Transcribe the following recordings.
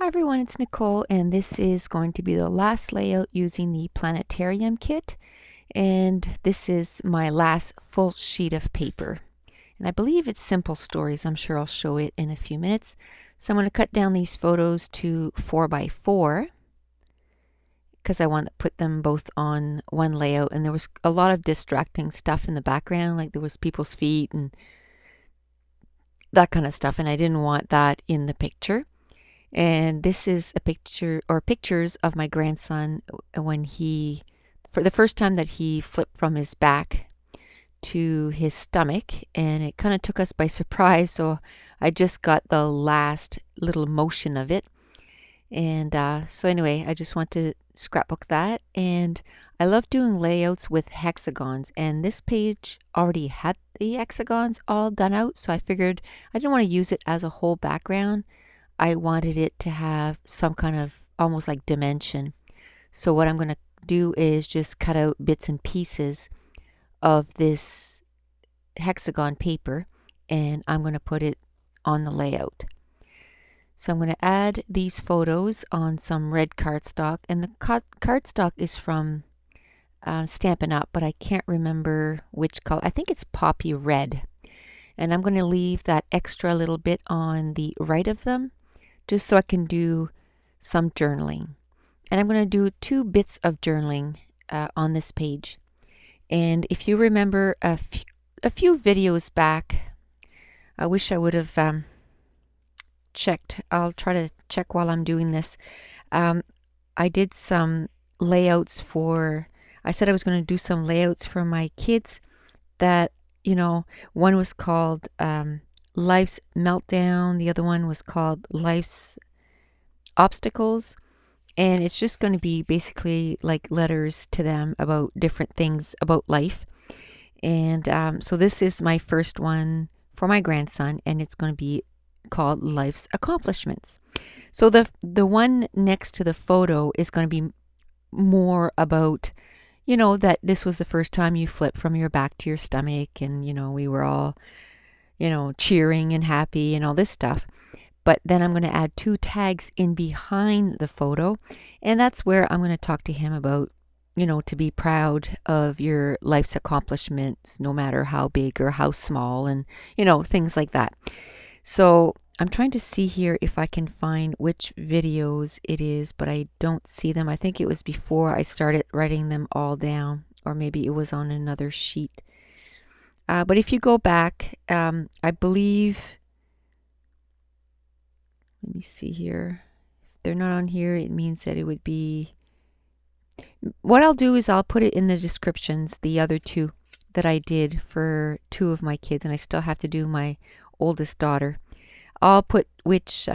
Hi everyone, it's Nicole, and this is going to be the last layout using the Planetarium kit. And this is my last full sheet of paper. And I believe it's simple stories. I'm sure I'll show it in a few minutes. So I'm going to cut down these photos to 4 by 4 because I want to put them both on one layout. And there was a lot of distracting stuff in the background, like there was people's feet and that kind of stuff. And I didn't want that in the picture. And this is a picture or pictures of my grandson when for the first time that he flipped from his back to his stomach, and it kind of took us by surprise. So I just got the last little motion of it. And so anyway, I just want to scrapbook that. And I love doing layouts with hexagons, and this page already had the hexagons all done out. So I figured I didn't want to use it as a whole background. I wanted it to have some kind of almost like dimension. So what I'm going to do is just cut out bits and pieces of this hexagon paper, and I'm going to put it on the layout. So I'm going to add these photos on some red cardstock, and the cardstock is from Stampin' Up, but I can't remember which color. I think it's poppy red. And I'm going to leave that extra little bit on the right of them, just so I can do some journaling. And I'm going to do 2 bits of journaling on this page. And if you remember a few videos back, I wish I would have checked. I'll try to check while I'm doing this. I did some layouts I said I was going to do some layouts for my kids that, one was called Life's Meltdown. The other one was called Life's Obstacles. And it's just going to be basically like letters to them about different things about life. And so this is my first one for my grandson, and it's going to be called Life's Accomplishments. So the one next to the photo is going to be more about, that this was the first time you flipped from your back to your stomach, and, we were all, cheering and happy and all this stuff. But then I'm going to add 2 tags in behind the photo, and that's where I'm going to talk to him about, to be proud of your life's accomplishments, no matter how big or how small, and, things like that. So I'm trying to see here if I can find which videos it is, but I don't see them. I think it was before I started writing them all down, or maybe it was on another sheet. But if you go back, I believe, let me see here. If they're not on here, it means that it would be, what I'll do is I'll put it in the descriptions, the other 2 that I did for 2 of my kids, and I still have to do my oldest daughter. I'll put which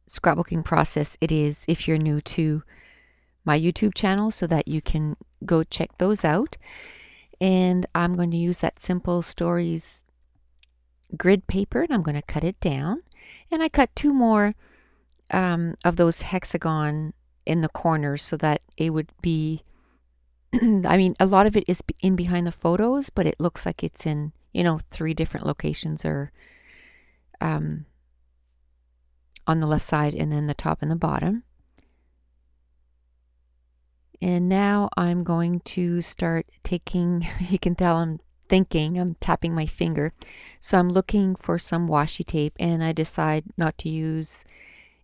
scrapbooking process it is if you're new to my YouTube channel, so that you can go check those out. And I'm going to use that Simple Stories grid paper, and I'm going to cut it down. And I cut 2 more of those hexagon in the corners so that it would be, I mean, a lot of it is in behind the photos, but it looks like it's in, 3 different locations, or on the left side, and then the top and the bottom. And now I'm going to start taking, you can tell I'm thinking, I'm tapping my finger. So I'm looking for some washi tape, and I decide not to use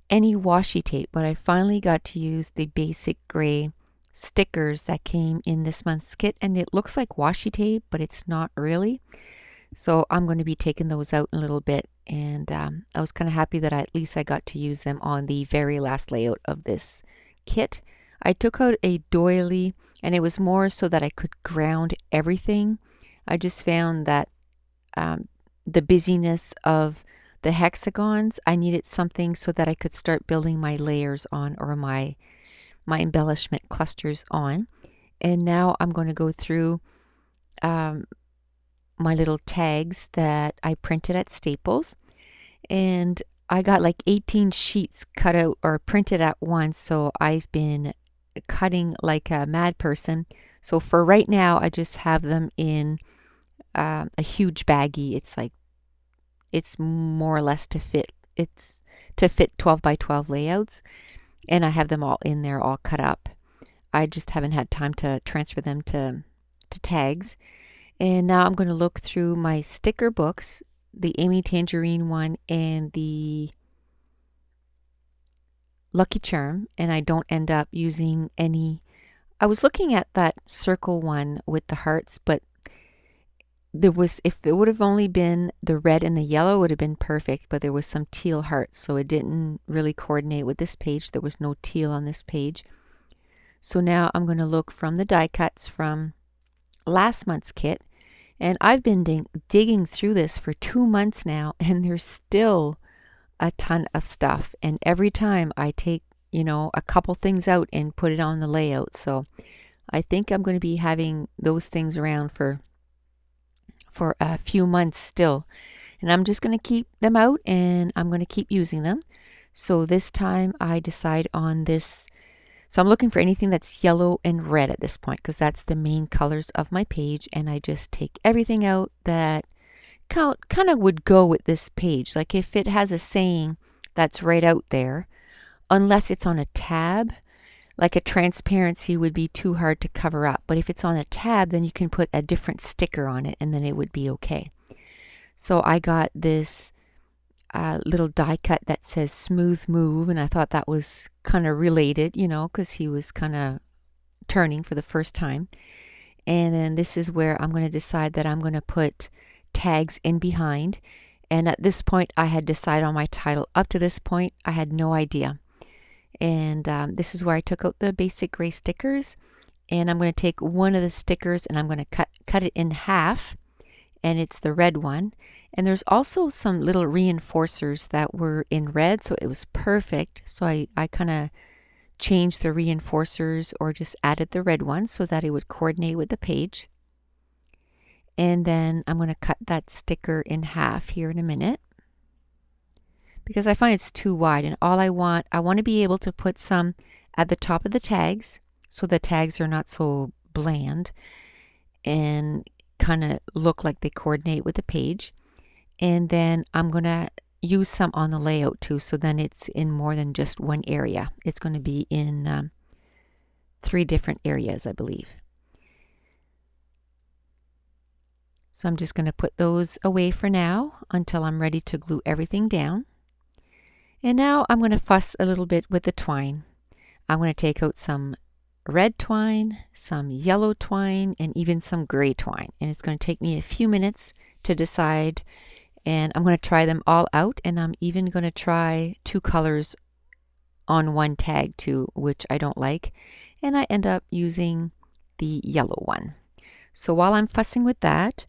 any washi tape, but I finally got to use the basic gray stickers that came in this month's kit, and it looks like washi tape, but it's not really. So I'm going to be taking those out in a little bit, and I was kind of happy that at least I got to use them on the very last layout of this kit. I took out a doily, and it was more so that I could ground everything. I just found that the busyness of the hexagons, I needed something so that I could start building my layers on, or my embellishment clusters on. And now I'm going to go through my little tags that I printed at Staples, and I got like 18 sheets cut out or printed at once, so I've been cutting like a mad person. So for right now, I just have them in a huge baggie. It's more or less to fit it's to fit 12 by 12 layouts, and I have them all in there, all cut up. I just haven't had time to transfer them to tags. And now I'm going to look through my sticker books, the Amy Tangerine one and the Lucky Charm, and I don't end up using any. I was looking at that circle one with the hearts, but there was, if it would have only been the red and the yellow, it would have been perfect, but there was some teal hearts, so it didn't really coordinate with this page. There was no teal on this page. So now I'm going to look from the die cuts from last month's kit, and I've been digging through this for 2 months now, and there's still a ton of stuff, and every time I take, a couple things out and put it on the layout. So I think I'm going to be having those things around for a few months still, and I'm just going to keep them out and I'm going to keep using them. So this time I decide on this. So I'm looking for anything that's yellow and red at this point, because that's the main colors of my page, and I just take everything out that kind of would go with this page. Like if it has a saying that's right out there, unless it's on a tab, like a transparency would be too hard to cover up. But if it's on a tab, then you can put a different sticker on it and then it would be okay. So I got this little die cut that says smooth move, and I thought that was kind of related, because he was kind of turning for the first time. And then this is where I'm going to decide that I'm going to put tags in behind. And at this point, I had decided on my title. Up to this point, I had no idea. And this is where I took out the basic gray stickers, and I'm going to take one of the stickers and I'm going to cut it in half, and it's the red one. And there's also some little reinforcers that were in red, so it was perfect. So I kind of changed the reinforcers, or just added the red one so that it would coordinate with the page. And then I'm going to cut that sticker in half here in a minute, because I find it's too wide, and I want to be able to put some at the top of the tags, so the tags are not so bland and kind of look like they coordinate with the page. And then I'm going to use some on the layout too, so then it's in more than just one area. It's going to be in 3 different areas, I believe. So I'm just going to put those away for now until I'm ready to glue everything down. And now I'm going to fuss a little bit with the twine. I'm going to take out some red twine, some yellow twine, and even some gray twine. And it's going to take me a few minutes to decide. And I'm going to try them all out. And I'm even going to try 2 colors on one tag too, which I don't like. And I end up using the yellow one. So while I'm fussing with that,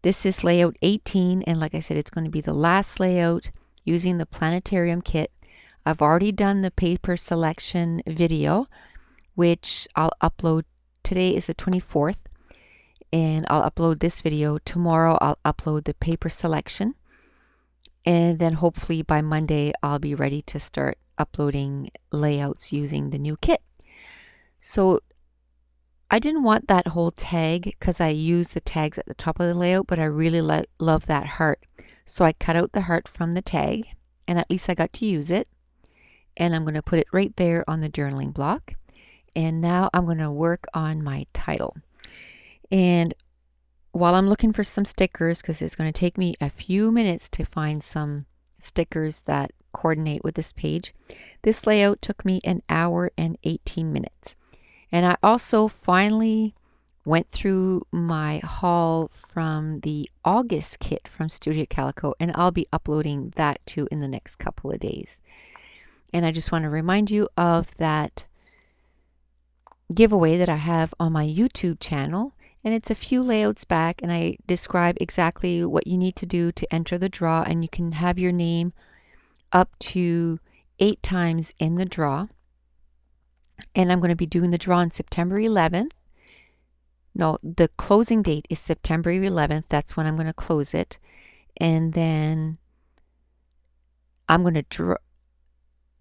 this is layout 18. And like I said, it's going to be the last layout using the Planetarium kit. I've already done the paper selection video, which I'll upload. Today is the 24th, and I'll upload this video. Tomorrow I'll upload the paper selection, and then hopefully by Monday I'll be ready to start uploading layouts using the new kit. So I didn't want that whole tag because I use the tags at the top of the layout, but I really love that heart. So I cut out the heart from the tag, and at least I got to use it. And I'm going to put it right there on the journaling block. And now I'm going to work on my title. And while I'm looking for some stickers, because it's going to take me a few minutes to find some stickers that coordinate with this page, this layout took me 1 hour and 18 minutes. And I also finally went through my haul from the August kit from Studio Calico, and I'll be uploading that too in the next couple of days. And I just want to remind you of that giveaway that I have on my YouTube channel, and it's a few layouts back, and I describe exactly what you need to do to enter the draw, and you can have your name up to 8 times in the draw. And I'm going to be doing the draw on September 11th. No, the closing date is September 11th. That's when I'm going to close it. And then I'm going to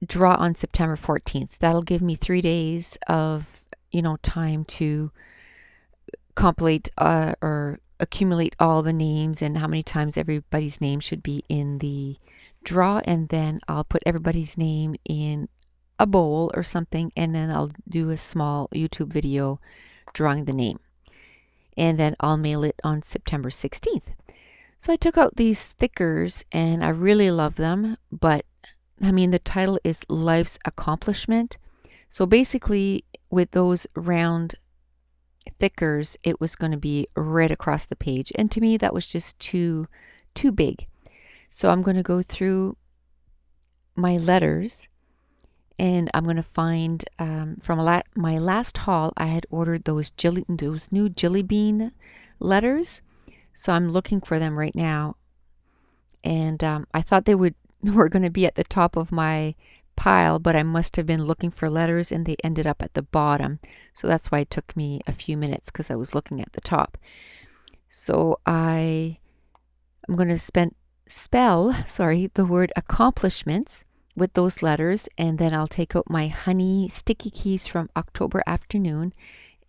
draw on September 14th. That'll give me 3 days of, time to compilate or accumulate all the names and how many times everybody's name should be in the draw, and then I'll put everybody's name in a bowl or something, and then I'll do a small YouTube video drawing the name. And then I'll mail it on September 16th. So I took out these thickers and I really love them, but I mean, the title is Life's Accomplishment. So basically, with those round thickers, it was going to be right across the page. And to me, that was just too big. So I'm going to go through my letters, and I'm going to find from my last haul, I had ordered those new jelly bean letters. So I'm looking for them right now. And I thought they were going to be at the top of my pile, but I must have been looking for letters and they ended up at the bottom. So that's why it took me a few minutes, because I was looking at the top. So I'm going to spell the word accomplishments with those letters, and then I'll take out my honey sticky keys from October afternoon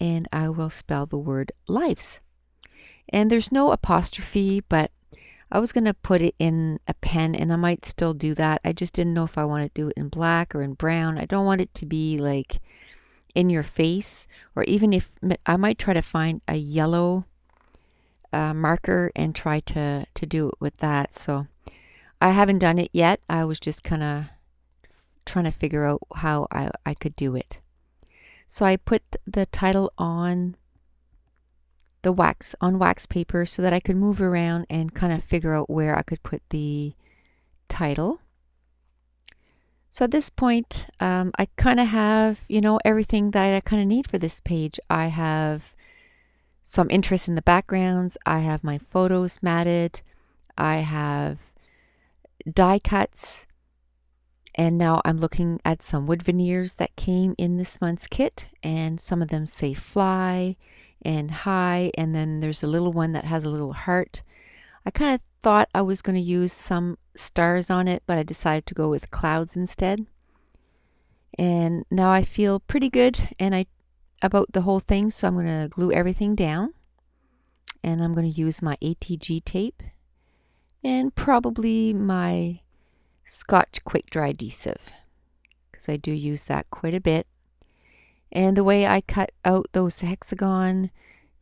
and I will spell the word lives. And there's no apostrophe, but I was going to put it in a pen, and I might still do that. I just didn't know if I want to do it in black or in brown. I don't want it to be like in your face, or even if I might try to find a yellow marker and try to do it with that. So I haven't done it yet. I was just kind of trying to figure out how I could do it. So I put the title on wax paper so that I could move around and kind of figure out where I could put the title. So at this point, I kind of have, everything that I kind of need for this page. I have some interest in the backgrounds. I have my photos matted. I have die cuts. And now I'm looking at some wood veneers that came in this month's kit, and some of them say fly and hi, and then there's a little one that has a little heart. I kind of thought I was going to use some stars on it, but I decided to go with clouds instead. And now I feel pretty good about the whole thing, so I'm going to glue everything down, and I'm going to use my ATG tape and probably my Scotch quick dry adhesive, because I do use that quite a bit. And the way I cut out those hexagon,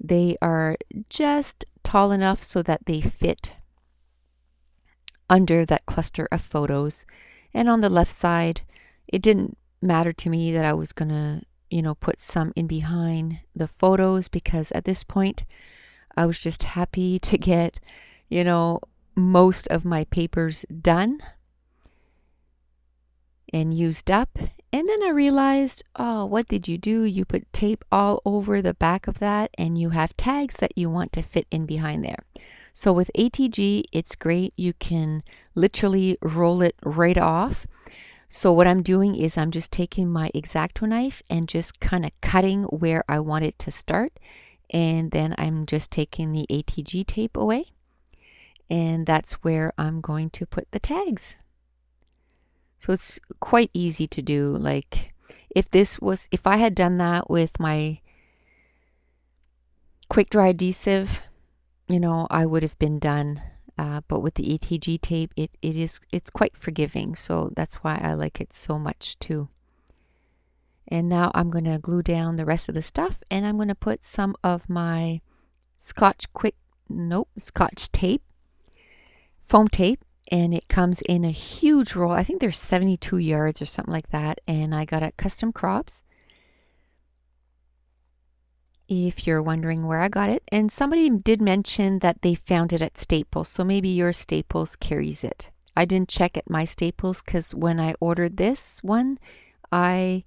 they are just tall enough so that they fit under that cluster of photos. And on the left side, it didn't matter to me that I was gonna, put some in behind the photos, because at this point I was just happy to get, most of my papers done and used up. And then I realized, oh, what did you do? You put tape all over the back of that, and you have tags that you want to fit in behind there. So with ATG, it's great. You can literally roll it right off. So what I'm doing is I'm just taking my X-Acto knife and just kind of cutting where I want it to start. And then I'm just taking the ATG tape away. And that's where I'm going to put the tags. So it's quite easy to do. Like if I had done that with my quick dry adhesive, I would have been done. But with the ATG tape, it's quite forgiving. So that's why I like it so much too. And now I'm going to glue down the rest of the stuff, and I'm going to put some of my Scotch tape, foam tape. And it comes in a huge roll. I think there's 72 yards or something like that. And I got it at Custom Crops, if you're wondering where I got it. And somebody did mention that they found it at Staples. So maybe your Staples carries it. I didn't check at my Staples, because when I ordered this one, a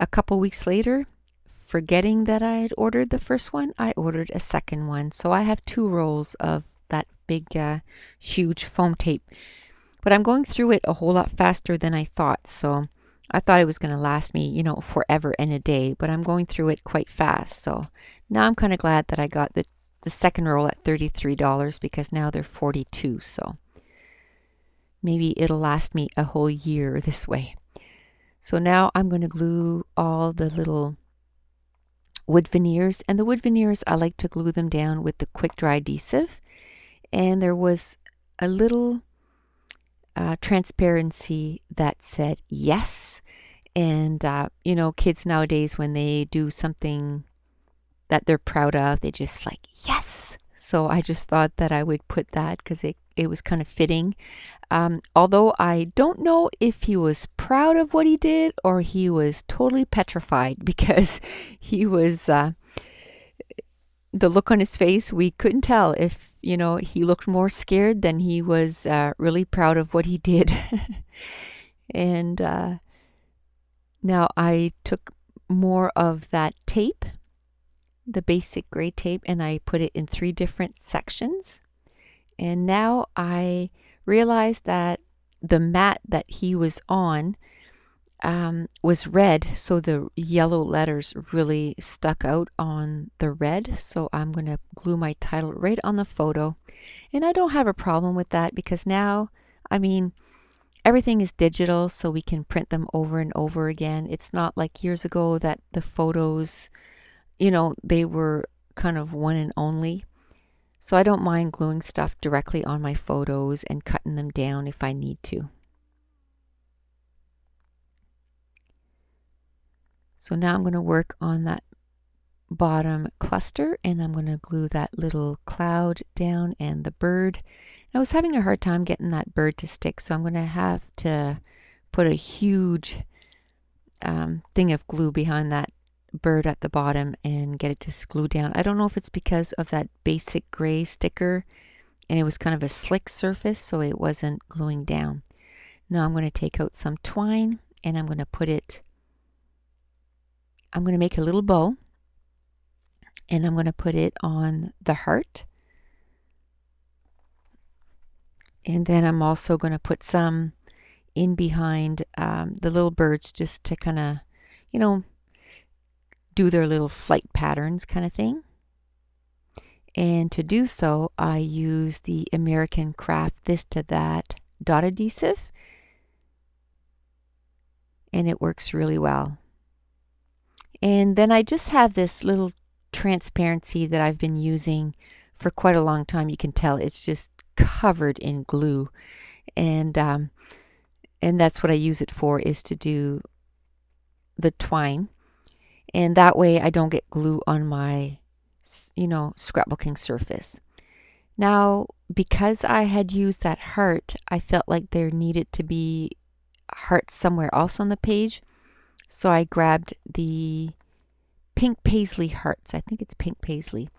couple weeks later, forgetting that I had ordered the first one, I ordered a second one. So I have 2 rolls of that big, huge foam tape. But I'm going through it a whole lot faster than I thought. So I thought it was going to last me, forever and a day. But I'm going through it quite fast. So now I'm kind of glad that I got the second roll at $33, because now they're $42. So maybe it'll last me a whole year this way. So now I'm going to glue all the little wood veneers. And the wood veneers, I like to glue them down with the quick dry adhesive. And there was a little transparency that said yes. And, you know, kids nowadays, when they do something that they're proud of, they just like, yes. So I just thought that I would put that because it was kind of fitting. Although I don't know if he was proud of what he did or he was totally petrified because he was, the look on his face, we couldn't tell if, you know, he looked more scared than he was really proud of what he did. And now I took more of that tape, the basic gray tape, and I put it in 3 different sections. And now I realized that the mat that he was on was red, so the yellow letters really stuck out on the red. So I'm going to glue my title right on the photo. And I don't have a problem with that because now, I mean, everything is digital, so we can print them over and over again. It's not like years ago that the photos, you know, they were kind of one and only. So I don't mind gluing stuff directly on my photos and cutting them down if I need to. So now I'm going to work on that bottom cluster, and I'm going to glue that little cloud down and the bird. I was having a hard time getting that bird to stick, so I'm going to have to put a huge thing of glue behind that bird at the bottom and get it to glue down. I don't know if it's because of that basic gray sticker and it was kind of a slick surface, so it wasn't gluing down. Now I'm going to take out some twine and I'm going to put it, I'm going to make a little bow and I'm going to put it on the heart. And then I'm also going to put some in behind the little birds just to kind of, you know, do their little flight patterns kind of thing. And to do so, I use the American Craft This to That dot adhesive, and it works really well. And then I just have this little transparency that I've been using for quite a long time. You can tell it's just covered in glue, and that's what I use it for, is to do the twine, and that way I don't get glue on my, you know, scrapbooking surface. Now, because I had used that heart, I felt like there needed to be hearts somewhere else on the page. So I grabbed the pink paisley hearts. I think it's pink paisley.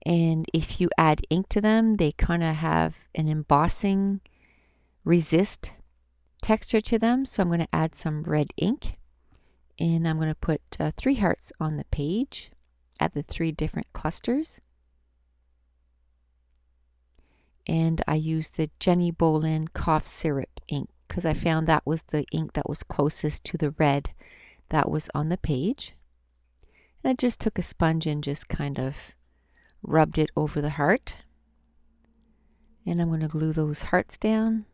And if you add ink to them, they kind of have an embossing resist texture to them. So I'm going to add some red ink. And I'm going to put 3 hearts on the page at the 3 different clusters. And I used the Jenny Bolin cough syrup ink because I found that was the ink that was closest to the red that was on the page. And I just took a sponge and just kind of rubbed it over the heart. And I'm going to glue those hearts down.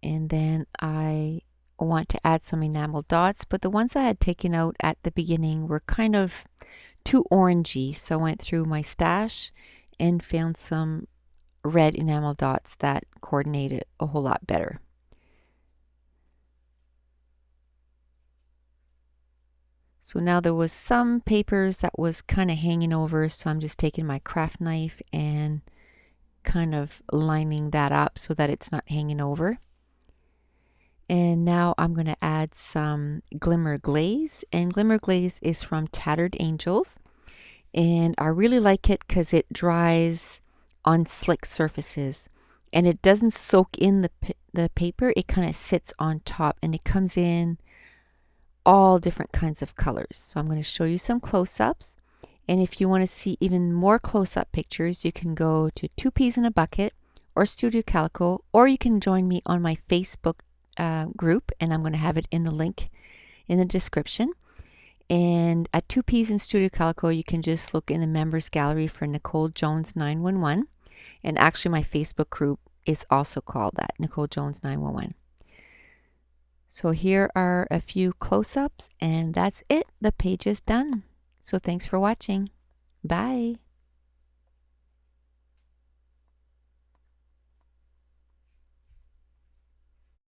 And then I want to add some enamel dots, but the ones I had taken out at the beginning were kind of too orangey, so I went through my stash and found some red enamel dots that coordinated a whole lot better. So now there was some papers that was kind of hanging over, so I'm just taking my craft knife and kind of lining that up so that it's not hanging over. And now I'm going to add some Glimmer Glaze, and Glimmer Glaze is from Tattered Angels, and I really like it because it dries on slick surfaces and it doesn't soak in the paper. It kind of sits on top and it comes in all different kinds of colors. So I'm going to show you some close-ups, and if you want to see even more close-up pictures, you can go to 2 Peas in a Bucket or Studio Calico, or you can join me on my Facebook group, and I'm going to have it in the link in the description. And at 2 Peas in Studio Calico, you can just look in the members gallery for Nicole Jones 911, and actually my Facebook group is also called that, Nicole Jones 911. So here are a few close-ups, and that's it. The page is done. So thanks for watching. Bye.